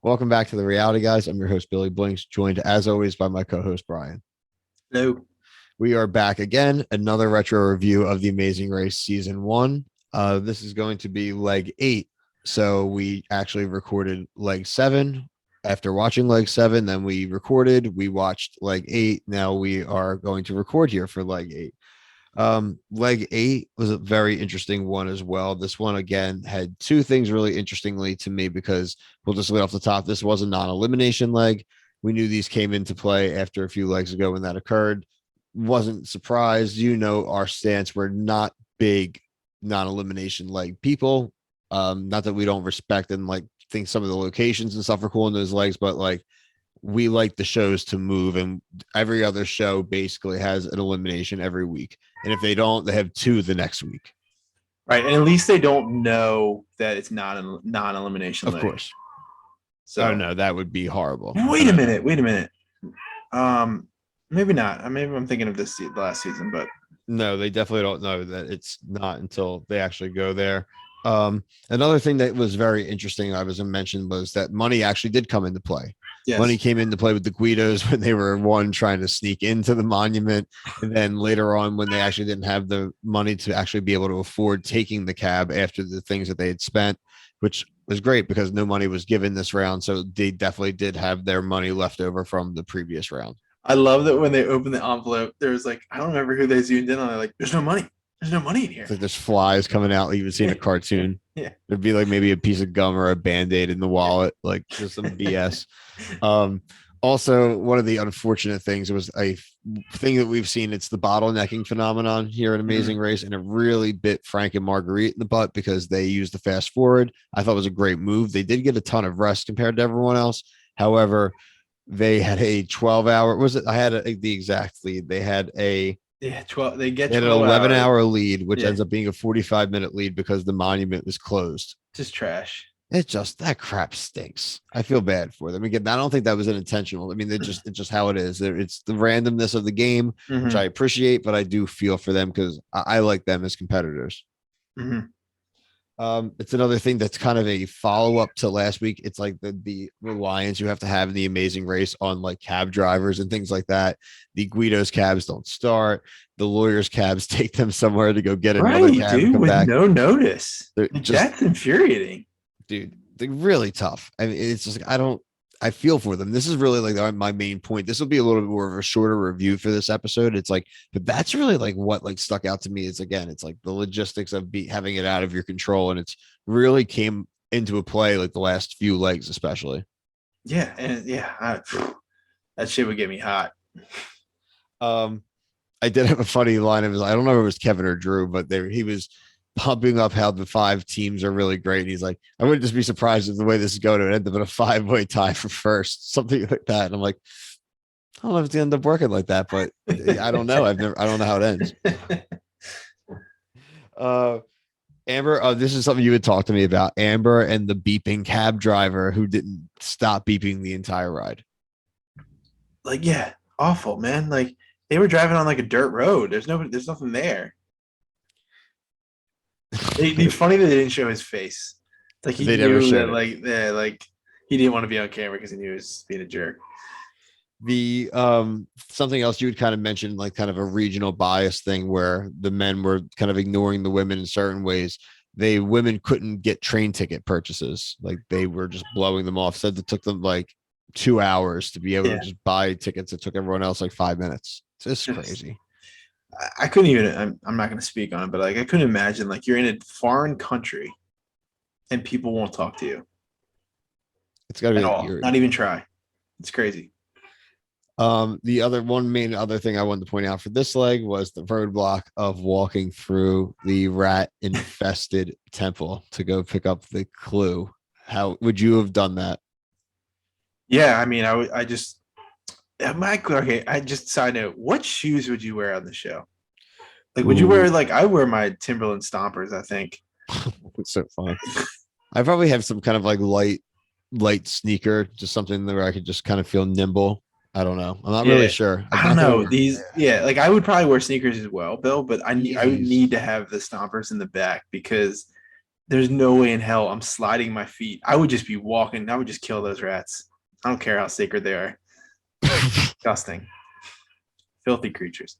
Welcome back to the Reality Guys. I'm your host, Billy Blinks, joined as always by my co-host, Brian. Hello. We are back again, another retro review of The Amazing Race Season 1. This is going to be leg 8. So we actually recorded leg 7. After watching leg 7, then we watched leg 8. Now we are going to record here for leg 8. Leg 8 was a very interesting one as well. This one again had two things really interestingly to me, because we'll just lead off the top. This was a non-elimination leg. We knew these came into play after a few legs ago when that occurred. Wasn't surprised. Our stance. We're not big non-elimination leg people. Not that we don't respect and think some of the locations and stuff are cool in those legs, but we like the shows to move, and every other show basically has an elimination every week. And if they don't, they have two the next week. Right. And at least they don't know that it's not a non-elimination. Of course. So no, that would be horrible. Wait a minute. Maybe not. Maybe I'm thinking of the last season, but no, they definitely don't know that it's not until they actually go there. Another thing that was very interesting I was mentioned was that money actually did come into play. Yes. Money came into play with the Guidos when they were trying to sneak into the monument. And then later on, when they actually didn't have the money to actually be able to afford taking the cab after the things that they had spent, which was great because no money was given this round. So they definitely did have their money left over from the previous round. I love that when they opened the envelope, there was I don't remember who they zoomed in on. They're like, there's no money. There's no money in here. It's like there's flies coming out like you've seen a cartoon. Yeah. There'd be maybe a piece of gum or a Band-Aid in the wallet, just some BS. Also, one of the unfortunate things was a thing that we've seen. It's the bottlenecking phenomenon here at Amazing Race, and it really bit Frank and Marguerite in the butt because they used the fast forward. I thought it was a great move. They did get a ton of rest compared to everyone else. However, they had a 12-hour. I had the exact lead. They had a 12. They had an 11-hour lead, which ends up being a 45-minute lead because the monument was closed. Just trash. That crap stinks. I feel bad for them. Again, I don't think that was intentional. I mean, it's just how it is. It's the randomness of the game, which I appreciate, but I do feel for them because I like them as competitors. It's another thing that's kind of a follow-up to last week. It's like the reliance you have to have in the Amazing Race on cab drivers and things like that. The Guido's cabs don't start. The lawyers' cabs take them somewhere to go get another cab and come with back. No notice. That's infuriating. Dude, they're really tough. I mean, it's just I feel for them. This is really my main point. This will be a little bit more of a shorter review for this episode. It's but that's really what stuck out to me is, again, it's the logistics of having it out of your control. And it's really came into a play the last few legs, especially. Yeah. And that shit would get me hot. I did have a funny line. It was, I don't know if it was Kevin or Drew, but he was pumping up how the 5 teams are really great. And he's like, I wouldn't just be surprised if the way this is going to end up in a 5-way tie for first, something like that. And I'm like, I don't know if it's gonna end up working like that, but I don't know. I don't know how it ends. Amber, this is something you had talked to me about. Amber and the beeping cab driver who didn't stop beeping the entire ride. Awful, man. They were driving on a dirt road. There's nothing there. It's funny that they didn't show his face. He knew that he didn't want to be on camera because he knew he was being a jerk. The something else you would kind of mention, kind of a regional bias thing where the men were kind of ignoring the women in certain ways. Women couldn't get train ticket purchases. They were just blowing them off. Said it took them 2 hours to be able to just buy tickets. It took everyone else 5 minutes. It's just crazy. I couldn't even, I'm not going to speak on it, but I couldn't imagine you're in a foreign country and people won't talk to you. It's got to be all. Not even try. It's crazy. The main other thing I wanted to point out for this leg was the roadblock of walking through the rat infested temple to go pick up the clue. How would you have done that? Yeah, I mean, I just side note, what shoes would you wear on the show? Would you wear I wear my Timberland stompers, I think. It's so fun. I probably have some kind of light sneaker, just something where I could just kind of feel nimble. I don't know. I'm not really sure. I don't know. I would probably wear sneakers as well, Bill, but I would need to have the stompers in the back because there's no way in hell I'm sliding my feet. I would just be walking. I would just kill those rats. I don't care how sacred they are. Disgusting. Filthy creatures.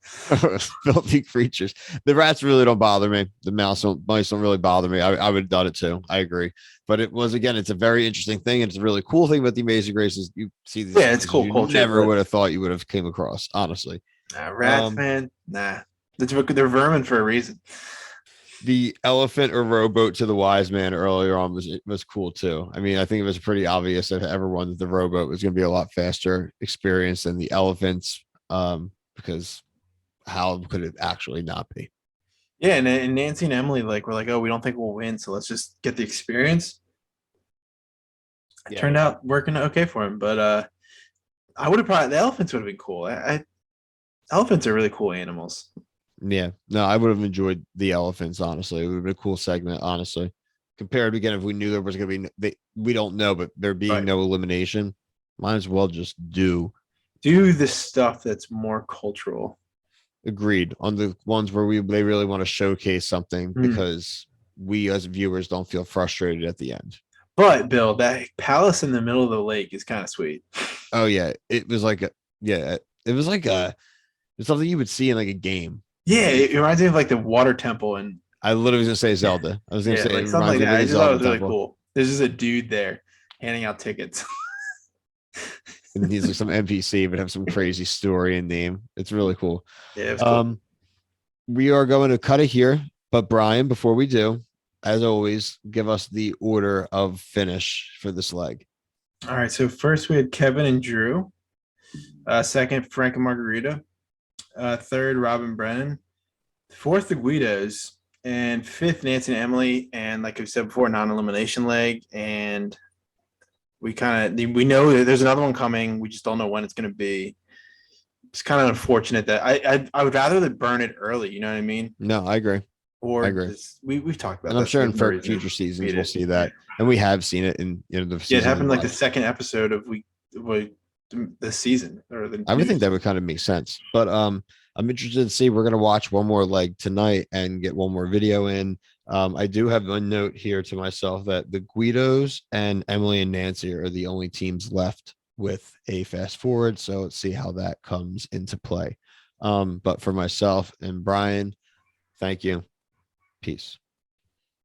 Filthy creatures. The rats really don't bother me. The mice don't really bother me. I would have done it too. I agree. But it was, again, it's a very interesting thing. And it's a really cool thing about the Amazing Race is you see these Yeah, it's species cool you culture. never would have thought you would have came across, honestly. Rats, man. Nah. They're vermin for a reason. The elephant or rowboat to the wise man earlier on was cool too. I mean, I think it was pretty obvious that everyone that the rowboat was going to be a lot faster experience than the elephants, because how could it actually not be? Yeah, and Nancy and Emily like were like, oh, we don't think we'll win, so let's just get the experience. It turned out working okay for him, but I would have probably the elephants would have been cool. Elephants are really cool animals. Yeah, no, I would have enjoyed the elephants. Honestly, it would have been a cool segment. Honestly, compared to, again, if we knew there was going to be, we don't know, but there being Right. no elimination, might as well just do. Do the stuff that's more cultural. Agreed on the ones where they really want to showcase something because we as viewers don't feel frustrated at the end. But Bill, that palace in the middle of the lake is kind of sweet. Oh yeah, it was like it was like it's something you would see in like a game. Yeah, it reminds me of like the water temple and I literally was gonna say Zelda. I was gonna say like it something reminds like me of that. I the just thought it Zelda was really temple. cool. There's just a dude there handing out tickets. And he's like some NPC, but have some crazy story and name. It's really cool. Yeah, it was cool. We are going to cut it here, but Brian, before we do, as always, give us the order of finish for this leg. All right, so first we had Kevin and Drew. Second, Frank and Margarita. Third, Robin Brennan. Fourth, the Guidos. And fifth, Nancy and Emily. And like I said before, non-elimination leg. And we know that there's another one coming. We just don't know when it's going to be. It's kind of unfortunate that I would rather they burn it early. You know what I mean? No, I agree. Or I agree. we've talked about. And I'm sure in future seasons we'll see that, and we have seen it in the season. Yeah, it happened like the second episode of the season or the. I would think that would kind of make sense, but I'm interested to see. We're gonna watch one more leg tonight and get one more video in. I do have a note here to myself that the Guidos and Emily and Nancy are the only teams left with a fast forward. So let's see how that comes into play. But for myself and Brian, thank you. Peace.